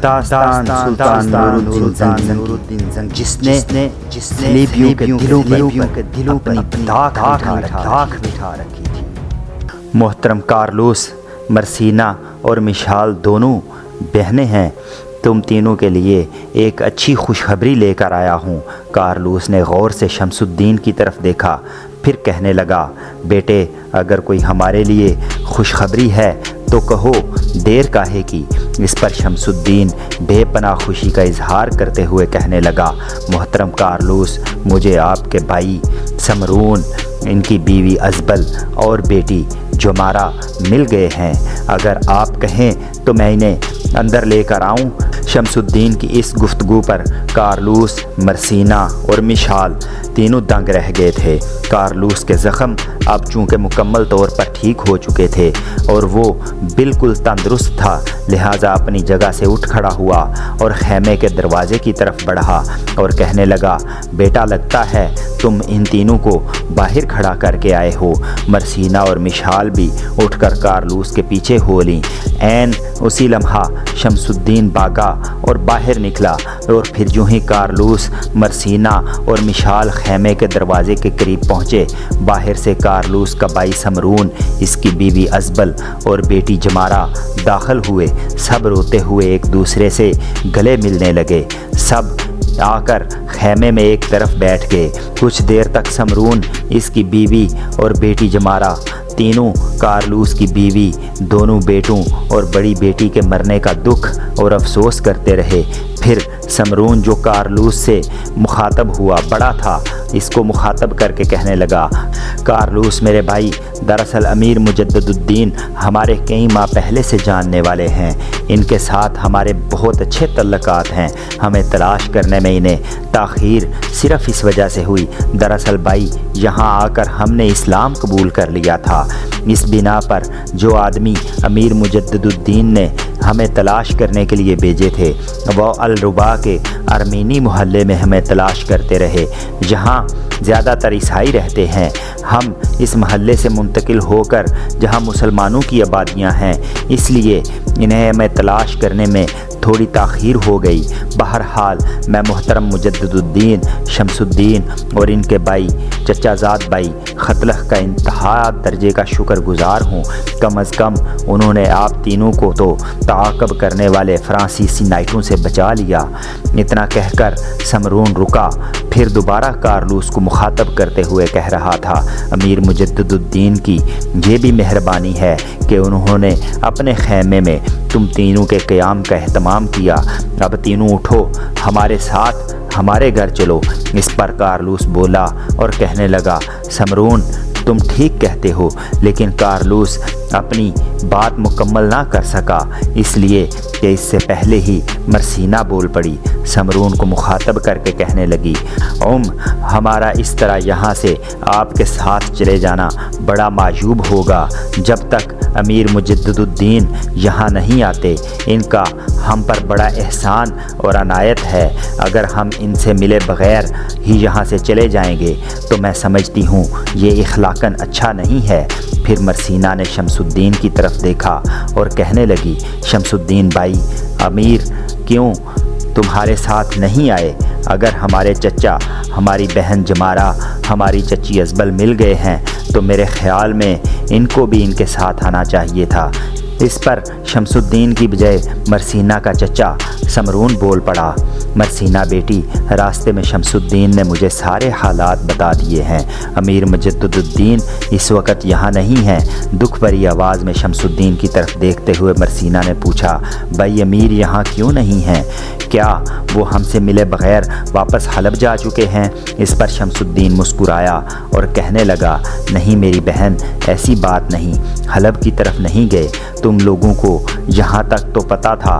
داستان سلطان نورالدین زنگ جس نے صلیبیوں کے دلوں پر اپنی داغ بٹھا رکھی تھی۔ محترم کارلوس، مرسینا اور مشال دونوں بہنیں ہیں۔ تم تینوں کے لیے ایک اچھی خوشخبری لے کر آیا ہوں۔ کارلوس نے غور سے شمس الدین کی طرف دیکھا، پھر کہنے لگا، بیٹے اگر کوئی ہمارے لیے خوشخبری ہے تو کہو، دیر کاہے کی؟ اس پر شمس الدین بے پناہ خوشی کا اظہار کرتے ہوئے کہنے لگا، محترم کارلوس، مجھے آپ کے بھائی سمرون، ان کی بیوی ازبل اور بیٹی جمارہ مل گئے ہیں۔ اگر آپ کہیں تو میں انہیں اندر لے کر آؤں؟ شمس الدین کی اس گفتگو پر کارلوس، مرسینا اور مشال تینوں دنگ رہ گئے تھے۔ کارلوس کے زخم اب چونکہ مکمل طور پر ٹھیک ہو چکے تھے اور وہ بالکل تندرست تھا، لہٰذا اپنی جگہ سے اٹھ کھڑا ہوا اور خیمے کے دروازے کی طرف بڑھا اور کہنے لگا، بیٹا لگتا ہے تم ان تینوں کو باہر کھڑا کر کے آئے ہو۔ مرسینا اور مشال بھی اٹھ کر کارلوس کے پیچھے ہو لیں۔ عین اسی لمحہ شمس الدین بھاگا اور باہر نکلا، اور پھر جو ہی کارلوس، مرسینا اور مشال خیمے کے دروازے کے قریب پہنچے، باہر سے کارلوس کا بھائی سمرون، اس کی بیوی ازبل اور بیٹی جمارہ داخل ہوئے۔ سب روتے ہوئے ایک دوسرے سے گلے ملنے لگے۔ سب آ کر خیمے میں ایک طرف بیٹھ گئے۔ کچھ دیر تک سمرون، اس کی بیوی اور بیٹی جمارہ تینوں کارلوس کی بیوی، دونوں بیٹوں اور بڑی بیٹی کے مرنے کا دکھ اور افسوس کرتے رہے۔ پھر سمرون جو کارلوس سے مخاطب ہوا، بڑا تھا، اس کو مخاطب کر کے کہنے لگا، کارلوس میرے بھائی، دراصل امیر مجدد الدین ہمارے کئی ماہ پہلے سے جاننے والے ہیں۔ ان کے ساتھ ہمارے بہت اچھے تعلقات ہیں۔ ہمیں تلاش کرنے میں انہیں تاخیر صرف اس وجہ سے ہوئی، دراصل بھائی یہاں آ کر ہم نے اسلام قبول کر لیا تھا۔ اس بنا پر جو آدمی امیر مجدد الدین نے ہمیں تلاش کرنے کے لیے بھیجے تھے، وہ الربا کے ارمینی محلے میں ہمیں تلاش کرتے رہے، جہاں زیادہ تر عیسائی رہتے ہیں۔ ہم اس محلے سے منتقل ہو کر جہاں مسلمانوں کی آبادیاں ہیں، اس لیے انہیں ہمیں تلاش کرنے میں تھوڑی تاخیر ہو گئی۔ بہرحال میں محترم مجدد الدین، شمس الدین اور ان کے بھائی چچا زاد بھائی خطلخ کا انتہا درجے کا شکر گزار ہوں۔ کم از کم انہوں نے آپ تینوں کو تو تعاقب کرنے والے فرانسیسی نائٹوں سے بچا لیا۔ اتنا کہہ کر سمرون رکا، پھر دوبارہ کارلوس کو مخاطب کرتے ہوئے کہہ رہا تھا، امیر مجدد الدین کی یہ بھی مہربانی ہے کہ انہوں نے اپنے خیمے میں تم تینوں کے قیام کا اہتمام کیا۔ اب تینوں اٹھو، ہمارے ساتھ ہمارے گھر چلو۔ اس پر کارلوس بولا اور کہنے لگا، سمرون تم ٹھیک کہتے ہو، لیکن کارلوس اپنی بات مکمل نہ کر سکا، اس لیے کہ اس سے پہلے ہی مرسینا بول پڑی۔ سمرون کو مخاطب کر کے کہنے لگی، ہمارا اس طرح یہاں سے آپ کے ساتھ چلے جانا بڑا معجوب ہوگا۔ جب تک امیر مجدد الدین یہاں نہیں آتے، ان کا ہم پر بڑا احسان اور عنایت ہے۔ اگر ہم ان سے ملے بغیر ہی یہاں سے چلے جائیں گے تو میں سمجھتی ہوں یہ اخلاقاً اچھا نہیں ہے۔ پھر مرسینا نے شمس الدین کی طرف دیکھا اور کہنے لگی، شمس الدین بھائی، امیر کیوں تمہارے ساتھ نہیں آئے؟ اگر ہمارے چچا، ہماری بہن جمارہ، ہماری چچی ازبل مل گئے ہیں تو میرے خیال میں ان کو بھی ان کے ساتھ آنا چاہیے تھا۔ اس پر شمس الدین کی بجائے مرسینا کا چچا سمرون بول پڑا، مرسینا بیٹی، راستے میں شمس الدین نے مجھے سارے حالات بتا دیے ہیں۔ امیر مجدد الدین اس وقت یہاں نہیں ہیں۔ دکھ بھری آواز میں شمس الدین کی طرف دیکھتے ہوئے مرسینا نے پوچھا، بھائی امیر یہاں کیوں نہیں ہیں؟ کیا وہ ہم سے ملے بغیر واپس حلب جا چکے ہیں؟ اس پر شمس الدین مسکرایا اور کہنے لگا، نہیں میری بہن، ایسی بات نہیں، حلب کی طرف نہیں گئے۔ تم لوگوں کو یہاں تک تو پتہ تھا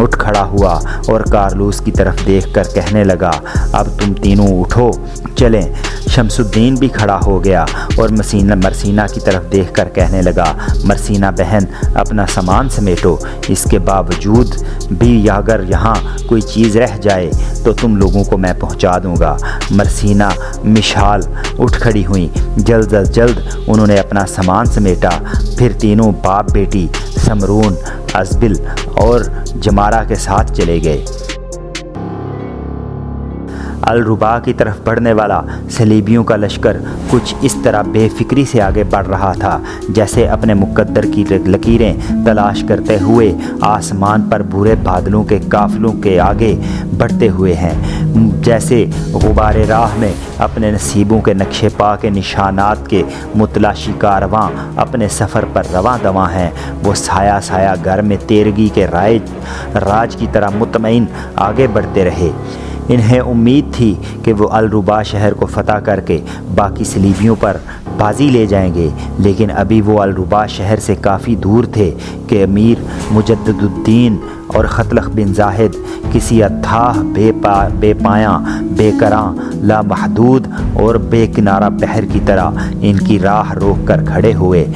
اٹھ کھڑا ہوا اور کارلوس کی طرف دیکھ کر کہنے لگا، اب تم تینوں اٹھو چلیں۔ شمس الدین بھی کھڑا ہو گیا اور مرسینہ کی طرف دیکھ کر کہنے لگا، مرسینہ بہن اپنا سامان سمیٹو، اس کے باوجود بھی اگر یہاں کوئی چیز رہ جائے تو تم لوگوں کو میں پہنچا دوں گا۔ مرسینہ مشال اٹھ کھڑی ہوئیں، جلد از جلد انہوں نے اپنا سامان سمیٹا، پھر تینوں باپ بیٹی سمرون، ازبل اور جمارہ کے ساتھ چلے گئے۔ الربا کی طرف بڑھنے والا صلیبیوں کا لشکر کچھ اس طرح بے فکری سے آگے بڑھ رہا تھا جیسے اپنے مقدر کی لکیریں تلاش کرتے ہوئے آسمان پر برے بادلوں کے قافلوں کے آگے بڑھتے ہوئے ہیں، جیسے غبار راہ میں اپنے نصیبوں کے نقشے پا کے نشانات کے متلاشی کارواں اپنے سفر پر رواں دواں ہیں، وہ سایہ سایہ گھر میں تیرگی کے راج کی طرح مطمئن آگے بڑھتے رہے۔ انہیں امید تھی کہ وہ الربا شہر کو فتح کر کے باقی صلیبیوں پر بازی لے جائیں گے، لیکن ابھی وہ الربا شہر سے کافی دور تھے کہ امیر مجدد الدین اور ختلخ بن زاہد کسی اتھاہ بے پایاں، بے کراں، لامحدود اور بے کنارہ بحر کی طرح ان کی راہ روک کر کھڑے ہوئے۔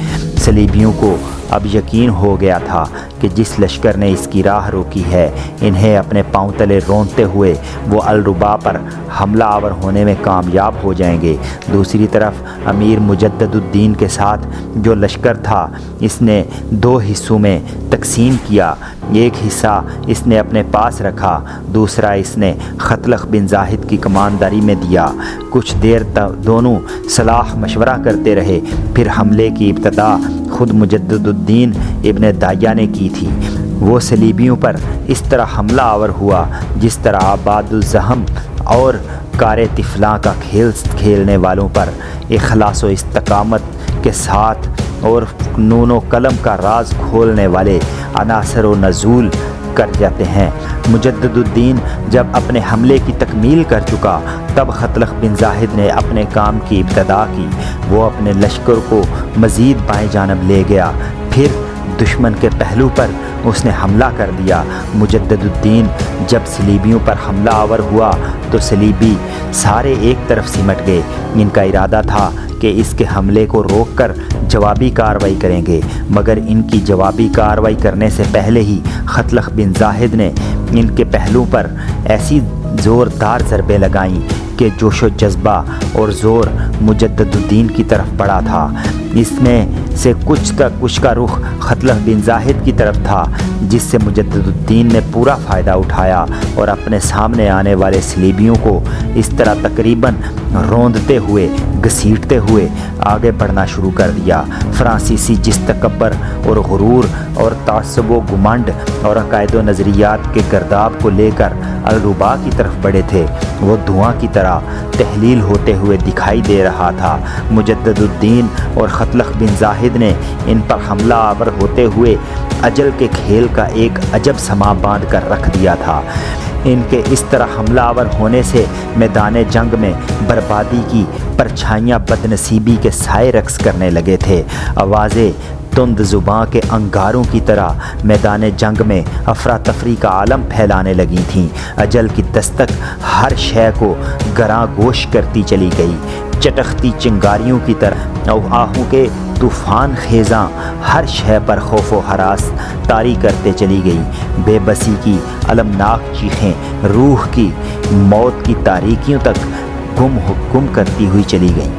صلیبیوں کو اب یقین ہو گیا تھا کہ جس لشکر نے اس کی راہ روکی ہے انہیں اپنے پاؤں تلے رونتے ہوئے وہ الربا پر حملہ آور ہونے میں کامیاب ہو جائیں گے۔ دوسری طرف امیر مجدد الدین کے ساتھ جو لشکر تھا اس نے دو حصوں میں تقسیم کیا، ایک حصہ اس نے اپنے پاس رکھا، دوسرا اس نے ختلخ بن زاہد کی کمانداری میں دیا۔ کچھ دیر دونوں صلاح مشورہ کرتے رہے، پھر حملے کی ابتدا خود مجدد الدین ابن دایا نے کی تھی۔ وہ صلیبیوں پر اس طرح حملہ آور ہوا جس طرح آباد الزہم اور کار طفلاں کا کھیل کھیلنے والوں پر اخلاص و استقامت کے ساتھ اور نون و قلم کا راز کھولنے والے عناصر و نزول کر جاتے ہیں۔ مجدد الدین جب اپنے حملے کی تکمیل کر چکا تب ختلخ بن زاہد نے اپنے کام کی ابتدا کی۔ وہ اپنے لشکر کو مزید بائیں جانب لے گیا، پھر دشمن کے پہلو پر اس نے حملہ کر دیا۔ مجدد الدین جب صلیبیوں پر حملہ آور ہوا تو صلیبی سارے ایک طرف سمٹ گئے۔ ان کا ارادہ تھا کہ اس کے حملے کو روک کر جوابی کارروائی کریں گے، مگر ان کی جوابی کارروائی کرنے سے پہلے ہی ختلخ بن زاہد نے ان کے پہلو پر ایسی زوردار ضربیں لگائیں کہ جوش و جذبہ اور زور مجدد الدین کی طرف بڑھا تھا۔ اس میں سے کچھ کا رخ ختلخ بن زاہد کی طرف تھا، جس سے مجدد الدین نے پورا فائدہ اٹھایا اور اپنے سامنے آنے والے صلیبیوں کو اس طرح تقریباً روندتے ہوئے گھسیٹتے ہوئے آگے بڑھنا شروع کر دیا۔ فرانسیسی جس تکبر اور غرور اور تعصب و گمنڈ اور عقائد و نظریات کے گرداب کو لے کر الربا کی طرف بڑھے تھے وہ دھواں کی طرح تحلیل ہوتے ہوئے دکھائی دے رہا تھا۔ مجدد الدین اور ختلخ بن زاہد نے ان پر حملہ آور ہوتے ہوئے اجل کے کھیل کا ایک عجب سما باندھ کر رکھ دیا تھا۔ ان کے اس طرح حملہ آور ہونے سے میدان جنگ میں بربادی کی پرچھائیاں بد نصیبی کے سائے رقص کرنے لگے تھے۔ آوازیں تند زباں کے انگاروں کی طرح میدان جنگ میں افراتفری کا عالم پھیلانے لگی تھیں۔ اجل کی دستک ہر شے کو گراں گوش کرتی چلی گئی، چٹختی چنگاریوں کی طرح آہوں کے طوفان خیزاں ہر شے پر خوف و ہراس طاری کرتے چلی گئی۔ بے بسی کی المناک چیخیں روح کی موت کی تاریکیوں تک گم کرتی ہوئی چلی گئیں۔